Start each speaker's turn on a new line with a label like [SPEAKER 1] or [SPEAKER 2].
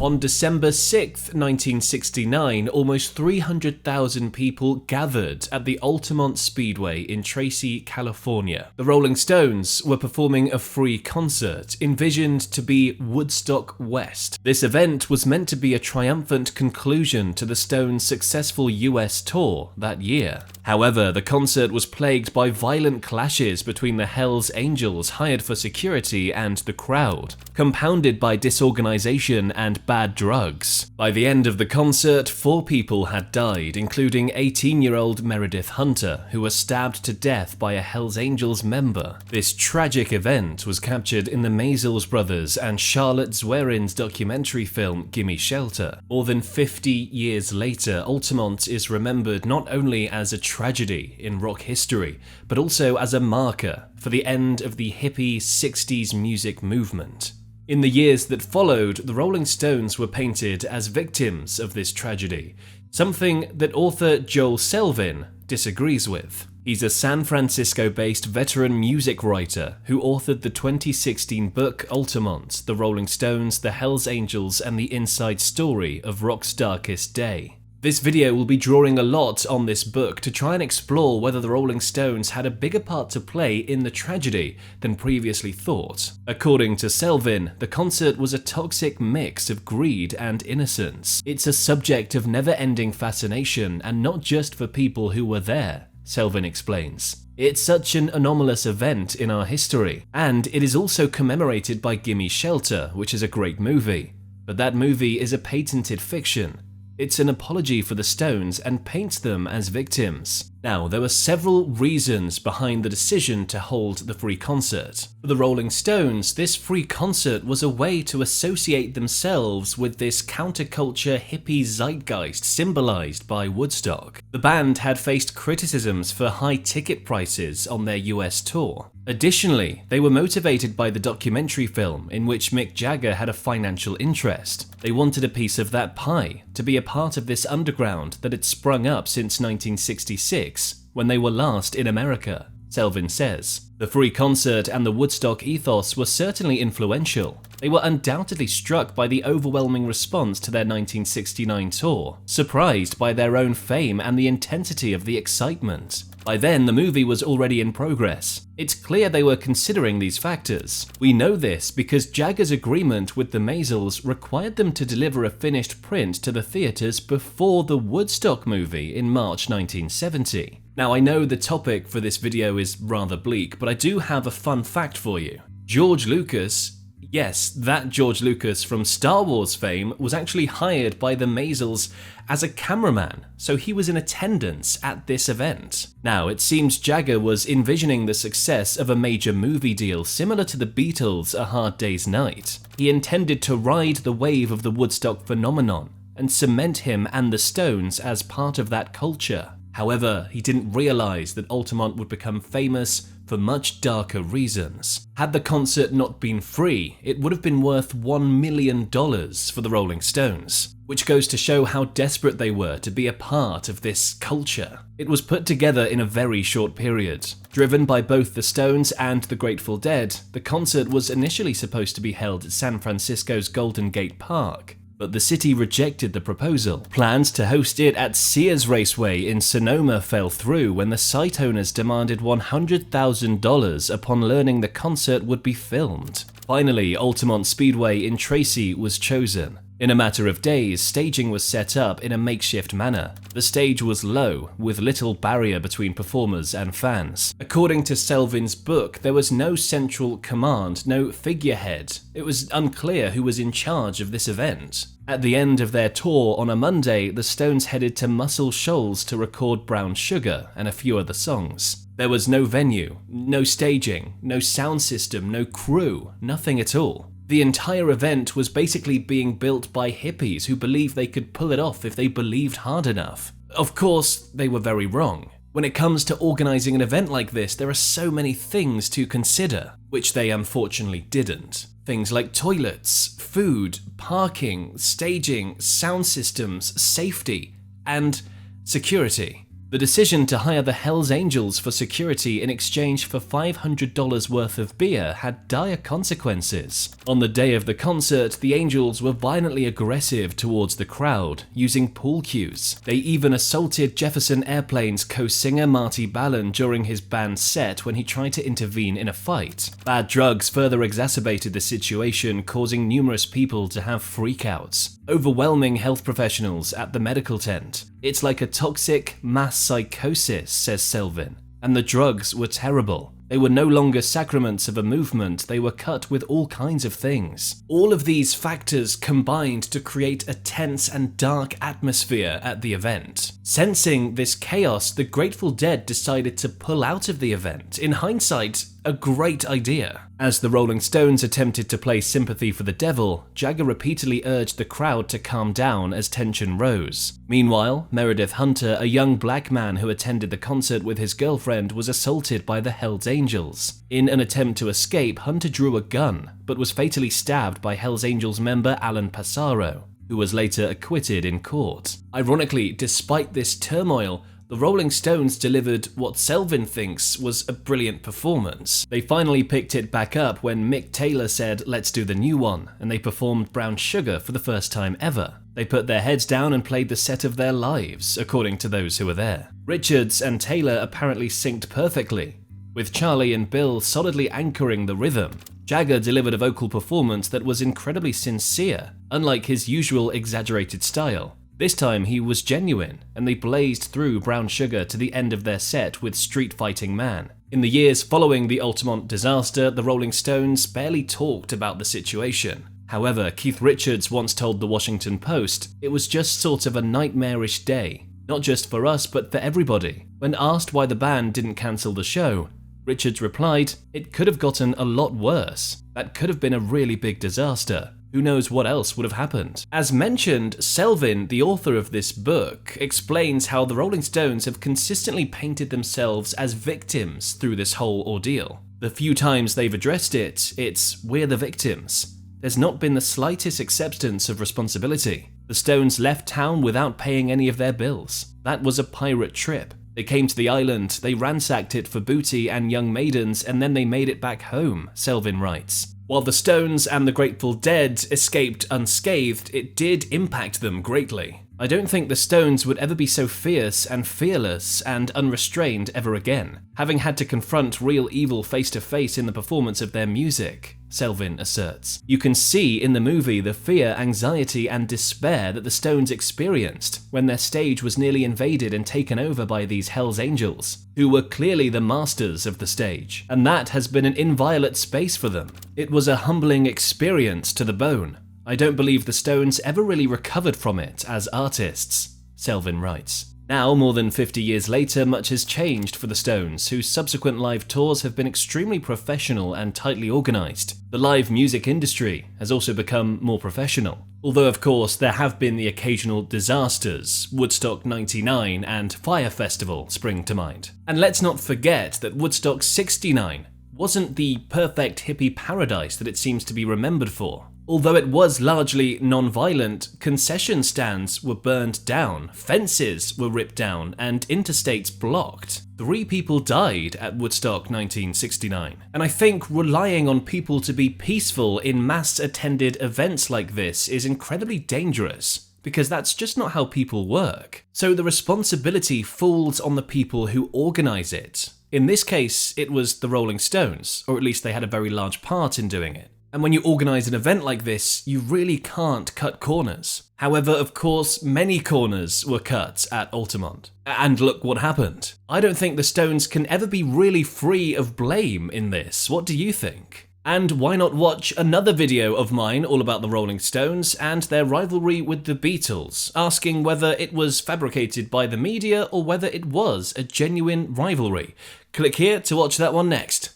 [SPEAKER 1] On December 6, 1969, almost 300,000 people gathered at the Altamont Speedway in Tracy, California. The Rolling Stones were performing a free concert, envisioned to be Woodstock West. This event was meant to be a triumphant conclusion to the Stones' successful US tour that year. However, the concert was plagued by violent clashes between the Hells Angels hired for security and the crowd, compounded by disorganization and bad drugs. By the end of the concert, 4 people had died, including 18-year-old Meredith Hunter, who was stabbed to death by a Hells Angels member. This tragic event was captured in the Maysles brothers and Charlotte Zwerin's documentary film Gimme Shelter. More than 50 years later, Altamont is remembered not only as a tragedy in rock history, but also as a marker for the end of the hippie 60s music movement. In the years that followed, the Rolling Stones were painted as victims of this tragedy, something that author Joel Selvin disagrees with. He's a San Francisco-based veteran music writer who authored the 2016 book Altamont, The Rolling Stones, The Hells Angels, and the Inside Story of Rock's Darkest Day. This video will be drawing a lot on this book to try and explore whether the Rolling Stones had a bigger part to play in the tragedy than previously thought. According to Selvin, the concert was a toxic mix of greed and innocence. It's a subject of never-ending fascination, and not just for people who were there, Selvin explains. It's such an anomalous event in our history, and it is also commemorated by Gimme Shelter, which is a great movie. But that movie is a patented fiction. It's an apology for the Stones and paints them as victims. Now, there were several reasons behind the decision to hold the free concert. For the Rolling Stones, this free concert was a way to associate themselves with this counterculture hippie zeitgeist symbolized by Woodstock. The band had faced criticisms for high ticket prices on their US tour. Additionally, they were motivated by the documentary film in which Mick Jagger had a financial interest. They wanted a piece of that pie, to be a part of this underground that had sprung up since 1966, when they were last in America, Selvin says. The free concert and the Woodstock ethos were certainly influential. They were undoubtedly struck by the overwhelming response to their 1969 tour, surprised by their own fame and the intensity of the excitement. By then, the movie was already in progress. It's clear they were considering these factors. We know this because Jagger's agreement with the Maysles required them to deliver a finished print to the theaters before the Woodstock movie in March 1970. Now, I know the topic for this video is rather bleak, but I do have a fun fact for you. George Lucas, yes, that George Lucas from Star Wars fame, was actually hired by the Maysles as a cameraman, so he was in attendance at this event. Now, it seems Jagger was envisioning the success of a major movie deal similar to the Beatles' A Hard Day's Night. He intended to ride the wave of the Woodstock phenomenon and cement him and the Stones as part of that culture. However, he didn't realize that Altamont would become famous for much darker reasons. Had the concert not been free, it would have been worth $1 million for the Rolling Stones, which goes to show how desperate they were to be a part of this culture. It was put together in a very short period. Driven by both the Stones and the Grateful Dead, the concert was initially supposed to be held at San Francisco's Golden Gate Park, but the city rejected the proposal. Plans to host it at Sears Raceway in Sonoma fell through when the site owners demanded $100,000 upon learning the concert would be filmed. Finally, Altamont Speedway in Tracy was chosen. In a matter of days, staging was set up in a makeshift manner. The stage was low, with little barrier between performers and fans. According to Selvin's book, there was no central command, no figurehead. It was unclear who was in charge of this event. At the end of their tour on a Monday, the Stones headed to Muscle Shoals to record Brown Sugar and a few other songs. There was no venue, no staging, no sound system, no crew, nothing at all. The entire event was basically being built by hippies who believed they could pull it off if they believed hard enough. Of course, they were very wrong. When it comes to organizing an event like this, there are so many things to consider, which they unfortunately didn't. Things like toilets, food, parking, staging, sound systems, safety, and security. The decision to hire the Hells Angels for security in exchange for $500 worth of beer had dire consequences. On the day of the concert, the Angels were violently aggressive towards the crowd, using pool cues. They even assaulted Jefferson Airplane's co-singer Marty Balin during his band's set when he tried to intervene in a fight. Bad drugs further exacerbated the situation, causing numerous people to have freakouts. Overwhelming health professionals at the medical tent. It's like a toxic mass psychosis, says Selvin. And the drugs were terrible. They were no longer sacraments of a movement, they were cut with all kinds of things. All of these factors combined to create a tense and dark atmosphere at the event. Sensing this chaos, the Grateful Dead decided to pull out of the event. In hindsight, a great idea. As the Rolling Stones attempted to play Sympathy for the Devil, Jagger repeatedly urged the crowd to calm down as tension rose. Meanwhile, Meredith Hunter, a young black man who attended the concert with his girlfriend, was assaulted by the Hells Angels. In an attempt to escape, Hunter drew a gun, but was fatally stabbed by Hells Angels member Alan Passaro, who was later acquitted in court. Ironically, despite this turmoil, the Rolling Stones delivered what Selvin thinks was a brilliant performance. They finally picked it back up when Mick Taylor said, "Let's do the new one," and they performed Brown Sugar for the first time ever. They put their heads down and played the set of their lives, according to those who were there. Richards and Taylor apparently synced perfectly, with Charlie and Bill solidly anchoring the rhythm. Jagger delivered a vocal performance that was incredibly sincere, unlike his usual exaggerated style. This time he was genuine, and they blazed through Brown Sugar to the end of their set with Street Fighting Man. In the years following the Altamont disaster, the Rolling Stones barely talked about the situation. However, Keith Richards once told the Washington Post, "It was just sort of a nightmarish day, not just for us but for everybody." When asked why the band didn't cancel the show, Richards replied, "It could have gotten a lot worse. That could have been a really big disaster. Who knows what else would have happened?" As mentioned, Selvin, the author of this book, explains how the Rolling Stones have consistently painted themselves as victims through this whole ordeal. The few times they've addressed it, it's "we're the victims." There's not been the slightest acceptance of responsibility. The Stones left town without paying any of their bills. That was a pirate trip. They came to the island, they ransacked it for booty and young maidens, and then they made it back home, Selvin writes. While the Stones and the Grateful Dead escaped unscathed, it did impact them greatly. I don't think the Stones would ever be so fierce and fearless and unrestrained ever again, having had to confront real evil face to face in the performance of their music, Selvin asserts. You can see in the movie the fear, anxiety, and despair that the Stones experienced when their stage was nearly invaded and taken over by these Hells Angels, who were clearly the masters of the stage, and that has been an inviolate space for them. It was a humbling experience to the bone. I don't believe the Stones ever really recovered from it as artists, Selvin writes. Now, more than 50 years later, much has changed for the Stones, whose subsequent live tours have been extremely professional and tightly organised. The live music industry has also become more professional. Although, of course, there have been the occasional disasters. Woodstock 99 and Fire Festival spring to mind. And let's not forget that Woodstock 69 wasn't the perfect hippie paradise that it seems to be remembered for. Although it was largely non-violent, concession stands were burned down, fences were ripped down, and interstates blocked. 3 people died at Woodstock 1969. And I think relying on people to be peaceful in mass-attended events like this is incredibly dangerous, because that's just not how people work. So the responsibility falls on the people who organize it. In this case, it was the Rolling Stones, or at least they had a very large part in doing it. And when you organise an event like this, you really can't cut corners. However, of course, many corners were cut at Altamont. And look what happened. I don't think the Stones can ever be really free of blame in this. What do you think? And why not watch another video of mine all about the Rolling Stones and their rivalry with the Beatles, asking whether it was fabricated by the media or whether it was a genuine rivalry. Click here to watch that one next.